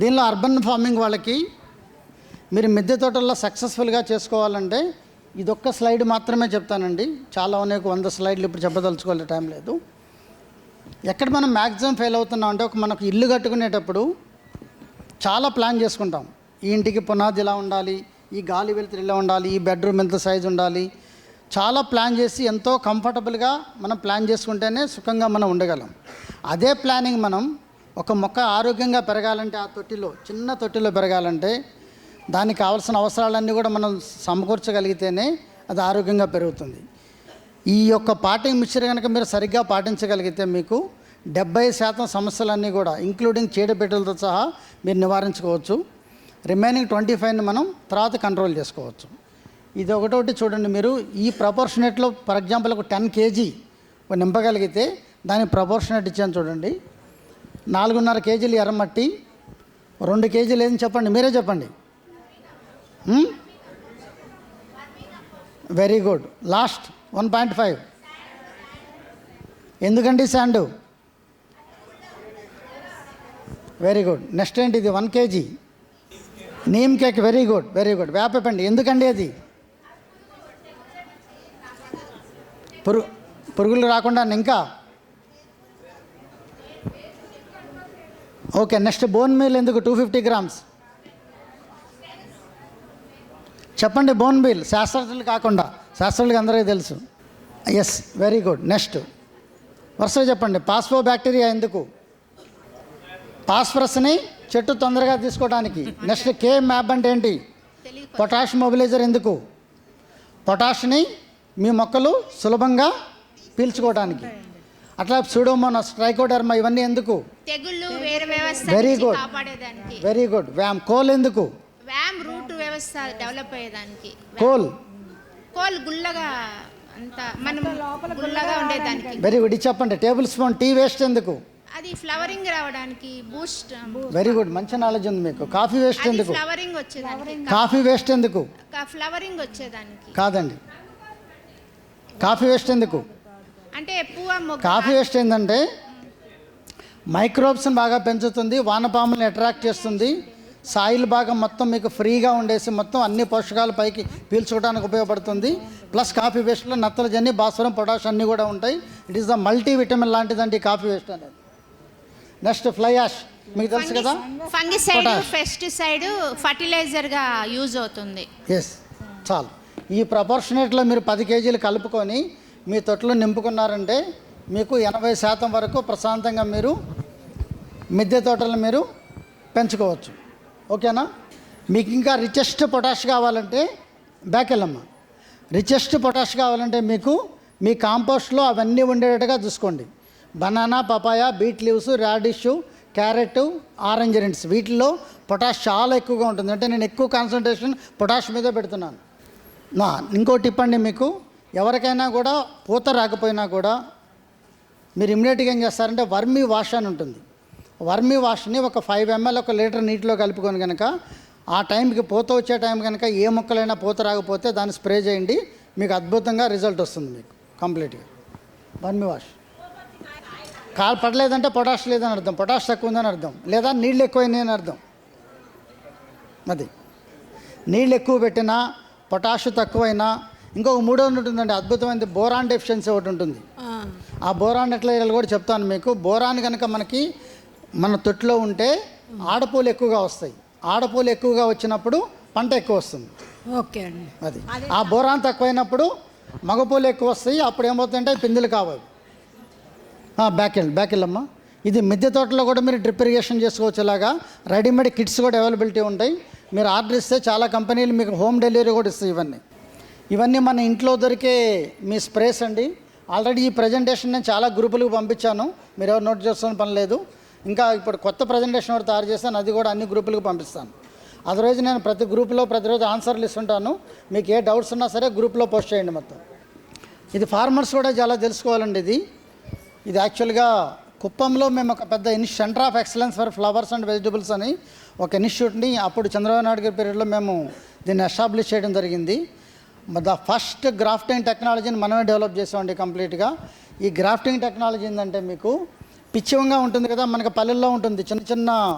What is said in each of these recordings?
దీనిలో urban farming వాళ్ళకి మీరు మిద్దె తోటల్లో సక్సెస్ఫుల్గా చేసుకోవాలంటే ఇదొక్క స్లైడ్ మాత్రమే చెప్తానండి. చాలా ఉన్నాయి, 100 స్లైడ్లు ఇప్పుడు చెప్పదలుచుకోవాలి, టైం లేదు. ఎక్కడ మనం మ్యాక్సిమం ఫెయిల్ అవుతున్నాం అంటే మనకు ఇల్లు కట్టుకునేటప్పుడు చాలా ప్లాన్ చేసుకుంటాం. ఈ ఇంటికి పునాది ఇలా ఉండాలి, ఈ గాలి వెలుతురు ఇలా ఉండాలి, ఈ బెడ్రూమ్ ఎంత సైజు ఉండాలి, చాలా ప్లాన్ చేసి ఎంతో కంఫర్టబుల్గా మనం ప్లాన్ చేసుకుంటేనే సుఖంగా మనం ఉండగలం. అదే ప్లానింగ్ మనం ఒక మొక్క ఆరోగ్యంగా పెరగాలంటే, ఆ తొట్టిలో చిన్న తొట్టిలో పెరగాలంటే దానికి కావాల్సిన అవసరాలన్నీ కూడా మనం సమకూర్చగలిగితేనే అది ఆరోగ్యంగా పెరుగుతుంది. ఈ యొక్క పాటింగ్ మిక్చర్ కనుక మీరు సరిగ్గా పాటించగలిగితే మీకు 70% సమస్యలన్నీ కూడా ఇంక్లూడింగ్ చీడపీడలతో సహా మీరు నివారించుకోవచ్చు. రిమైనింగ్ 25ని మనం తర్వాత కంట్రోల్ చేసుకోవచ్చు. ఇది ఒకటోటి చూడండి, మీరు ఈ ప్రపోర్షనేట్లో ఫర్ ఎగ్జాంపుల్ ఒక 10 kg నింపగలిగితే దానికి ప్రపోర్షనేట్ ఇచ్చాను చూడండి. 4.5 kg ఎర్రమట్టి, 2 kg ఏదని చెప్పండి, మీరే చెప్పండి. Very good. లాస్ట్ 1.5 ఎందుకండి శాండు? Very good. నెక్స్ట్ ఏంటి? ఇది 1 kg neem cake. Very good, very good. వేపపిండి ఎందుకండి? అది పురుగులు రాకుండా. ఇంకా ఓకే. నెక్స్ట్ బోన్ మీల్ ఎందుకు? 250 grams చెప్పండి. బోన్ మీల్ శాస్త్రజ్ఞులు కాకుండా, శాస్త్రజ్ఞులకి అందరికీ తెలుసు. Yes, very good. నెక్స్ట్ వరుసగా చెప్పండి. పాస్పో బ్యాక్టీరియా ఎందుకు? పాస్ఫరస్ని చెట్టు తొందరగా తీసుకోవడానికి. నెక్స్ట్ కే మ్యాప్ అంటే ఏంటి? పొటాష్ మొబిలైజర్ ఎందుకు? పొటాష్ని మీ మొక్కలు సులభంగా పీల్చుకోవడానికి. అట్లా సూడోమోనాస్, ట్రైకోడర్మా ఇవన్నీ ఎందుకు? Very good, very good. VAM coal ఎందుకు? వ్యామ్ రూట్ వ్యవస్థ డెవలప్ అయ్యేదానికి. కోల్ గుల్లగా అంత మనం గుల్లగా ఉండేదానికి. Very good. ఇది చెప్పండి. టేబుల్ స్పూన్ టీ వేస్ట్ ఎందుకు? అది ఫ్లవరింగ్ రావడానికి, బూస్ట్. వెరీ గుడ్, మంచి నాలెడ్జ్ ఉంది మీకు. కాఫీ వేస్ట్ ఎందుకు? ఫ్లవరింగ్ వచ్చేదానికి. కాఫీ వేస్ట్ ఎందుకు? ఫ్లవరింగ్ వచ్చేదానికి కాదండి. కాఫీ వేస్ట్ ఎందుకు? అంటే పువ్వు. కాఫీ వేస్ట్ ఏంటంటే మైక్రోబ్స్ని బాగా పెంచుతుంది, వానపాములను అట్రాక్ట్ చేస్తుంది, సాయిల్ బాగా మొత్తం మీకు ఫ్రీగా ఉండేసి మొత్తం అన్ని పోషకాలు పైకి పీల్చుకోవడానికి ఉపయోగపడుతుంది. ప్లస్ కాఫీ వేస్ట్లో నత్రజని, భాస్వరం, పొటాష్ అన్నీ కూడా ఉంటాయి. It is the multivitamin లాంటిదండి కాఫీ వేస్ట్ అనేది. నెక్స్ట్ ఫ్లై యాష్ మీకు తెలుసు కదా, ఫంగిసైడ్, పెస్టిసైడ్, ఫర్టిలైజర్గా యూజ్ అవుతుంది. ఎస్, చాలు. ఈ ప్రపోర్షనేట్లో మీరు 10 kg కలుపుకొని మీ తొట్లో నింపుకున్నారంటే మీకు 80% వరకు ప్రశాంతంగా మీరు మిద్దె తోటలు మీరు పెంచుకోవచ్చు. ఓకేనా? మీకు ఇంకా రిచెస్ట్ పొటాష్ కావాలంటే బ్యాక్ వెళ్ళమ్మా. రిచెస్ట్ పొటాష్ కావాలంటే మీకు మీ కాంపోస్ట్లో అవన్నీ ఉండేటట్టుగా చూసుకోండి. Banana, papaya, beet leaves, radish, carrot, orange rinds, వీటిల్లో పొటాష్ చాలా ఎక్కువగా ఉంటుంది. అంటే నేను ఎక్కువ కాన్సన్ట్రేషన్ పొటాష్ మీద పెడుతున్నాను. ఇంకో టిప్ అండి, మీకు ఎవరికైనా కూడా పూత రాకపోయినా కూడా మీరు ఇమ్మీడియట్గా ఏం చేస్తారంటే వర్మీ వాష్ అని ఉంటుంది. వర్మీ వాష్ని ఒక 5 ml 1 లీటర్ నీటిలో కలుపుకొని కనుక ఆ టైంకి పూత వచ్చే టైం కనుక ఏ మొక్కలైనా పూత రాకపోతే దాన్ని స్ప్రే చేయండి, మీకు అద్భుతంగా రిజల్ట్ వస్తుంది మీకు కంప్లీట్గా. వర్మీ వాష్ కాలు పడలేదంటే పొటాష్ లేదని అర్థం, పొటాష్ తక్కువ ఉందని అర్థం, లేదా నీళ్ళు ఎక్కువైనాయి అని అర్థం. అది నీళ్ళు ఎక్కువ పెట్టినా, పొటాష్ తక్కువైనా, ఇంకొక మూడోది ఉంటుందండి అద్భుతమైనది, బోరాన్ డెఫిషియన్సీ ఒకటి ఉంటుంది. ఆ బోరాన్ ఎట్లా వేయాలో కూడా చెప్తాను మీకు. బోరాన్ కనుక మనకి మన తొట్టులో ఉంటే ఆడపూలు ఎక్కువగా వస్తాయి. ఆడపూలు ఎక్కువగా వచ్చినప్పుడు పంట ఎక్కువ వస్తుంది. ఓకే అండి. అది ఆ బోరాన్ తక్కువైనప్పుడు మగపూలు ఎక్కువ వస్తాయి. అప్పుడు ఏమవుతుందంటే పిందులు కావాలి. బ్యాక్ వెళ్ళమ్మా. ఇది మిద్దె తోటలో కూడా మీరు డ్రిప్ ఇరిగేషన్ చేసుకోవచ్చు. ఇలాగా రెడీమేడ్ కిట్స్ కూడా అవైలబిలిటీ ఉంటాయి. మీరు ఆర్డర్ ఇస్తే చాలా కంపెనీలు మీకు హోమ్ డెలివరీ కూడా ఇస్తాయి. ఇవన్నీ మన ఇంట్లో దొరికే మీ స్ప్రేస్ అండి. ఆల్రెడీ ఈ ప్రజెంటేషన్ నేను చాలా గ్రూపులకు పంపించాను, మీరు ఎవరు నోట్ చేస్తున్న పని లేదు. ఇంకా ఇప్పుడు కొత్త ప్రజెంటేషన్ ఒకటి తయారు చేస్తాను, అది కూడా అన్ని గ్రూపులకు పంపిస్తాను. అదర్వైజ్ నేను ప్రతి గ్రూప్లో ప్రతిరోజు ఆన్సర్లు ఇస్తుంటాను. మీకు ఏ డౌట్స్ ఉన్నా సరే గ్రూప్లో పోస్ట్ చేయండి మొత్తం. ఇది ఫార్మర్స్ కూడా చాలా తెలుసుకోవాలండి. ఇది యాక్చువల్గా కుప్పంలో మేము ఒక పెద్ద centre of excellence for flowers and vegetables అని ఒక ఇన్స్టిట్యూట్ని అప్పుడు చంద్రబాబు నాయుడు గారి పీరియడ్లో మేము దీన్ని ఎస్టాబ్లిష్ చేయడం జరిగింది. ద ఫస్ట్ గ్రాఫ్టింగ్ టెక్నాలజీని మనమే డెవలప్ చేసామండి కంప్లీట్గా. ఈ గ్రాఫ్టింగ్ టెక్నాలజీ ఏంటంటే మీకు పిచ్చి వంగ ఉంటుంది కదా, మనకి పల్లెల్లో ఉంటుంది, చిన్న చిన్న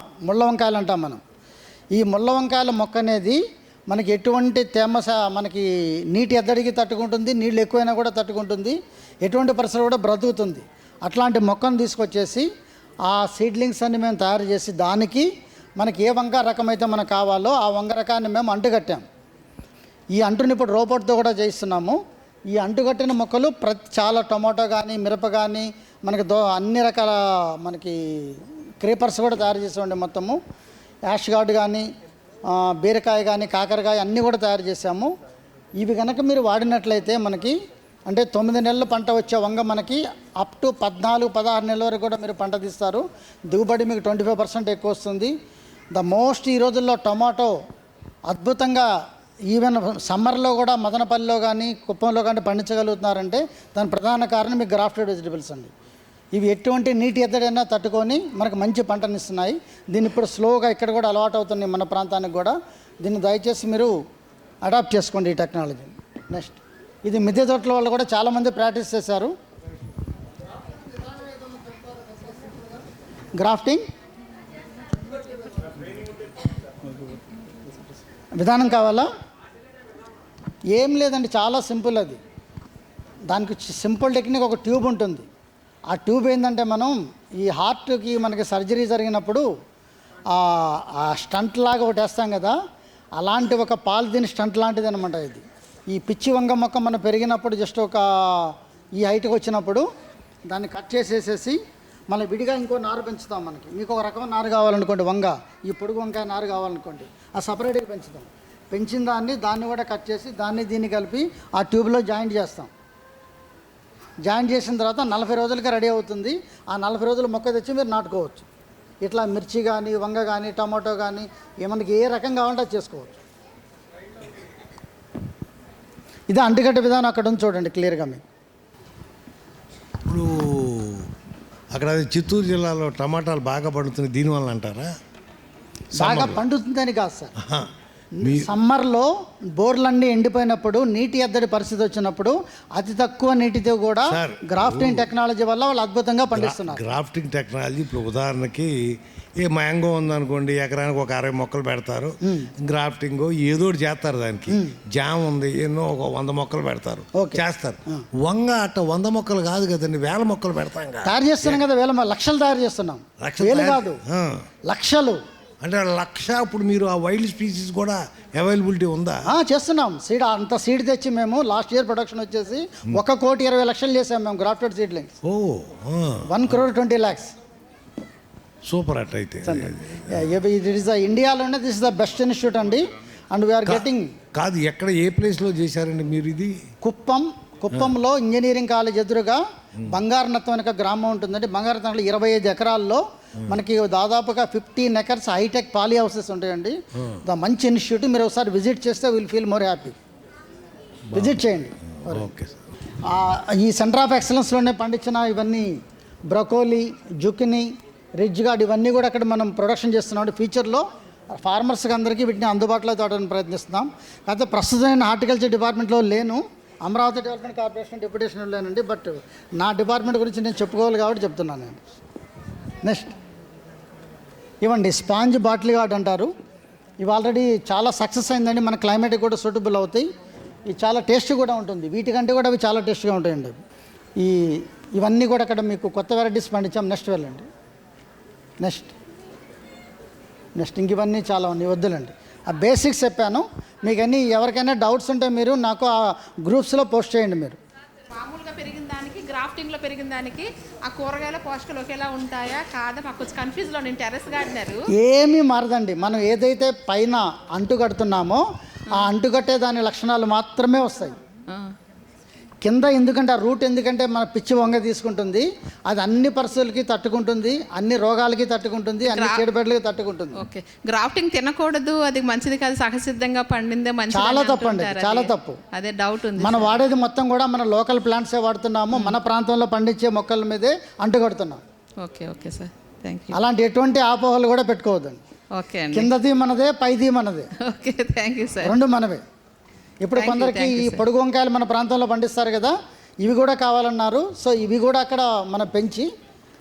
ముళ్ళ వంకాయలు అంటాం మనం. ఈ ముళ్ళ వంకాయల మొక్క అనేది మనకి ఎటువంటి మనకి నీటి ఎద్దడికి తట్టుకుంటుంది, నీళ్ళు ఎక్కువైనా కూడా తట్టుకుంటుంది, ఎటువంటి పరిసర కూడా బ్రతుకుతుంది. అట్లాంటి మొక్కను తీసుకొచ్చేసి ఆ సీడ్లింగ్స్ అన్ని మేము తయారు చేసి దానికి మనకి ఏ వంగ రకం అయితే మనకు కావాలో ఆ వంగ రకాన్ని మేము అంటుకట్టాం. ఈ అంటుని ఇప్పుడు రోబోట్తో కూడా చేయిస్తున్నాము. ఈ అంటుకట్టిన మొక్కలు చాలా టొమాటో కానీ మిరప కానీ మనకి అన్ని రకాల మనకి క్రీపర్స్ కూడా తయారు చేసామండి. మొత్తము యాష్ గార్డ్ కానీ బీరకాయ కానీ కాకరకాయ అన్నీ కూడా తయారు చేసాము. ఇవి కనుక మీరు వాడినట్లయితే మనకి అంటే 9 నెలలు పంట వచ్చే వంగ మనకి అప్ టు 14-16 నెలల వరకు కూడా మీరు పంట తీస్తారు. దిగుబడి మీకు 25% ఎక్కువ వస్తుంది. ఈ రోజుల్లో టొమాటో అద్భుతంగా ఈవెన్ సమ్మర్లో కూడా మదనపల్లిలో కానీ కుప్పంలో కానీ పండించగలుగుతున్నారంటే దాని ప్రధాన కారణం మీ గ్రాఫ్టెడ్ వెజిటబుల్స్ అండి. ఇవి ఎటువంటి నీటి ఎద్దడైనా తట్టుకొని మనకు మంచి పంటనిస్తున్నాయి. దీన్ని ఇప్పుడు స్లోగా ఇక్కడ కూడా అలవాటు అవుతున్నాయి మన ప్రాంతానికి కూడా. దీన్ని దయచేసి మీరు అడాప్ట్ చేసుకోండి ఈ టెక్నాలజీ. నెక్స్ట్ ఇది మిద్దె తోటల వాళ్ళు కూడా చాలామంది ప్రాక్టీస్ చేశారు. గ్రాఫ్టింగ్ విధానం కావాలా? ఏం లేదండి, చాలా సింపుల్. అది దానికి సింపుల్ టెక్నిక్, ఒక ట్యూబ్ ఉంటుంది. ఆ ట్యూబ్ ఏంటంటే మనం ఈ హార్ట్కి మనకి సర్జరీ జరిగినప్పుడు ఆ స్టంట్ లాగా ఒకటి వేస్తాం కదా, అలాంటి ఒక పాలిథిన్ స్టంట్ లాంటిది అనమాట ఇది. ఈ పిచ్చి వంగ మొక్క మనం పెరిగినప్పుడు జస్ట్ ఒక ఈ హైట్కి వచ్చినప్పుడు దాన్ని కట్ చేసేసేసి మళ్ళీ విడిగా ఇంకో నారు పెంచుతాం. మీకు ఒక రకమైన నారు కావాలనుకోండి, వంగ ఈ పొడుగు వంకాయ నారు కావాలనుకోండి, ఆ సపరేట్గా పెంచుతాం. పెంచిన దాన్ని కూడా కట్ చేసి దీన్ని కలిపి ఆ ట్యూబ్లో జాయింట్ చేస్తాం. జాయింట్ చేసిన తర్వాత 40 రోజులకి రెడీ అవుతుంది. ఆ 40 రోజులు మొక్క తెచ్చి మీరు నాటుకోవచ్చు. ఇట్లా మిర్చి కానీ వంగ కానీ టమాటో కానీ మనకి ఏ రకం కావాలంటే అది చేసుకోవచ్చు. ఇది అంటుకట్టే విధానం అక్కడ ఉంది చూడండి క్లియర్గా మీకు. ఇప్పుడు అక్కడ చిత్తూరు జిల్లాలో టమాటాలు బాగా పండుతున్నాయి దీనివల్ల అంటారా? బాగా పండుతుందని కాదు సార్, సమ్మర్లో బోర్లన్నీ ఎండిపోయినప్పుడు నీటి ఎద్దడి పరిస్థితి వచ్చినప్పుడు అతి తక్కువ నీటితో కూడా గ్రాఫ్టింగ్ టెక్నాలజీ వల్ల వాళ్ళు అద్భుతంగా పండిస్తున్నారు. గ్రాఫ్టింగ్ టెక్నాలజీ ఇప్పుడు ఉదాహరణకి మ్యాంగో ఉందనుకోండి, ఎకరానికి ఒక 60 మొక్కలు పెడతారు. గ్రాఫ్టింగ్ ఏదో ఒకటి చేస్తారు. దానికి జామ్ ఉంది, ఎన్నో ఒక 100 మొక్కలు పెడతారు, చేస్తారు. వంగ అట్ట 100 మొక్కలు కాదు కదండి, 1000 మొక్కలు పెడతాం కదా. తయారు చేస్తున్నాం కదా, లక్షలు తయారు చేస్తున్నాం. వేలు కాదు, లక్షలు. అంటే 1,00,000. ఇప్పుడు మీరు ఆ వైల్డ్ స్పీసీస్ కూడా అవైలబిలిటీ ఉందా? చేస్తున్నాం. అంత సీడ్ తెచ్చి మేము లాస్ట్ ఇయర్ ప్రొడక్షన్ వచ్చేసి 1,20,00,000 చేసాం మేము గ్రాఫ్టెడ్ సీడ్లింగ్స్. 1,20,00,000. సూపర్. అట్టయితే ఇండియాలోనే this is the best institute అండి. And we are getting. కాదు, ఎక్కడ ఏ ప్లేస్లో చేశారండి మీరు ఇది? కుప్పంలో ఇంజనీరింగ్ కాలేజ్ ఎదురుగా బంగారనత్తం అనే గ్రామం ఉంటుందండి. బంగారనత్తంలో 25 ఎకరాల్లో మనకి దాదాపుగా 15 acres హైటెక్ పాలీ హౌసెస్ ఉంటాయండి. మంచి ఇన్స్టిట్యూట్. మీరు ఒకసారి విజిట్ చేస్తే will feel more happy. Visit చేయండి. ఈ సెంటర్ ఆఫ్ ఎక్సలెన్స్లోనే పండించిన ఇవన్నీ బ్రకోలీ, జుకినీ, రిడ్జ్ గార్డ్ ఇవన్నీ కూడా అక్కడ మనం ప్రొడక్షన్ చేస్తున్నాం. ఫ్యూచర్లో ఫార్మర్స్కి అందరికీ వీటిని అందుబాటులో తేవడానికి ప్రయత్నిస్తున్నాం. కాకపోతే ప్రస్తుతం నేను హార్టికల్చర్ డిపార్ట్మెంట్లో లేను, అమరావతి డెవలప్మెంట్ కార్పొరేషన్ డిప్యూటేషన్ లేనండి. బట్ నా డిపార్ట్మెంట్ గురించి నేను చెప్పుకోవాలి కాబట్టి చెప్తున్నాను నేను. నెక్స్ట్ ఇవ్వండి స్పాంజ్ బాటిల్ గార్డ్ అంటారు. ఇవి ఆల్రెడీ చాలా సక్సెస్ అయిందండి, మన క్లైమేట్కి కూడా సూటబుల్ అవుతాయి. ఇది చాలా టేస్ట్ కూడా ఉంటుంది, వీటికంటే కూడా అవి చాలా టేస్ట్గా ఉంటాయండి. ఇవన్నీ కూడా అక్కడ మీకు కొత్త వెరైటీస్ పండించాం. నెక్స్ట్ వెళ్ళండి. నెక్స్ట్ ఇంక ఇవన్నీ చాలా ఉన్నాయి, వద్దులండి. ఆ బేసిక్స్ చెప్పాను మీకు. అన్నీ ఎవరికైనా డౌట్స్ ఉంటే మీరు నాకు ఆ గ్రూప్స్లో పోస్ట్ చేయండి. మీరు మామూలుగా పెరిగిన దానికి గ్రాఫ్టింగ్లో పెరిగిన దానికి ఆ కూరగాయల పోషకాలు ఒకేలా ఉంటాయా కాదా? మాకు కొంచెం కన్ఫ్యూజ్లో నేను టెర్రస్ గార్డెనర్. ఏమీ మారదండి. మనం ఏదైతే పైన అంటు కడుతున్నామో ఆ అంటుకట్టే దాని లక్షణాలు మాత్రమే వస్తాయి. కింద ఎందుకంటే ఆ రూట్ ఎందుకంటే మన పిచ్చి వంగ తీసుకుంటుంది, అది అన్ని పరిస్థితులకి తట్టుకుంటుంది, అన్ని రోగాలకి తట్టుకుంటుంది, అన్ని చెడుబెడ్లకి తట్టుకుంటుంది. ఓకే, గ్రాఫ్టింగ్ తినకూడదు, అది మంచిది కాదు, సహసిద్ధంగా పండిందే మంచిది. చాలా తప్పు అండి, చాలా తప్పు. అదే డౌట్ ఉంది. మనం వాడేది మొత్తం కూడా మన లోకల్ ప్లాంట్సే వాడుతున్నాము, మన ప్రాంతంలో పండించే మొక్కల మీదే అంటుకడుతున్నాం. Okay okay sir, thank you. అలాంటి ఎటువంటి ఆపోహలు కూడా పెట్టుకోవద్దండి. ఓకే అండి. కిందది మనదే, పైది మనదే. Okay, thank you sir. రెండు మనవే. ఇప్పుడు కొందరికి ఈ పొడుగు వంకాయలు మన ప్రాంతంలో పండిస్తారు కదా, ఇవి కూడా కావాలన్నారు. సో ఇవి కూడా అక్కడ మనం పెంచి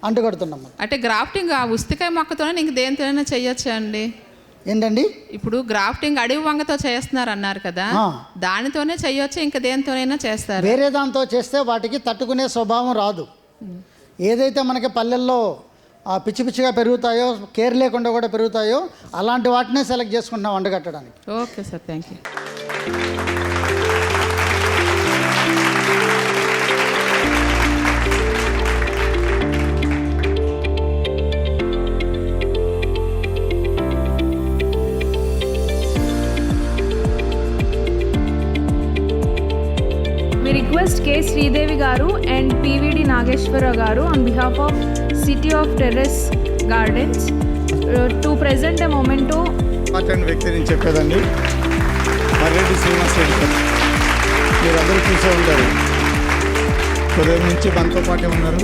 అంటుకడుతున్నాం. అంటే గ్రాఫ్టింగ్ ఆ ఉసిరికాయ మొక్కతోనే ఇంక దేనితోనైనా చేయొచ్చా అండి? ఏంటండి? ఇప్పుడు గ్రాఫ్టింగ్ అడవి వంగతో చేస్తున్నారు అన్నారు కదా, దానితోనే చేయొచ్చు ఇంకా దేనితోనైనా చేస్తారు? వేరే దాంతో చేస్తే వాటికి తట్టుకునే స్వభావం రాదు. ఏదైతే మనకి పల్లెల్లో పిచ్చి పిచ్చిగా పెరుగుతాయో, కేర్ లేకుండా కూడా పెరుగుతాయో, అలాంటి వాటినే సెలెక్ట్ చేసుకుంటున్నాం వండగట్టడానికి. Okay sir, thank you. We request K. Sridevi Garu and PVD Nageshwara Garu on behalf of City of Terrace Gardens to present a memento. Important వ్యక్తి నేను చెప్పేదండి, మర్రెడ్డి శ్రీనివాస్ రెడ్డి గారు. మీరందరూ చూసే ఉంటారు, ఉదయం నుంచి మనతో పాటే ఉన్నారు.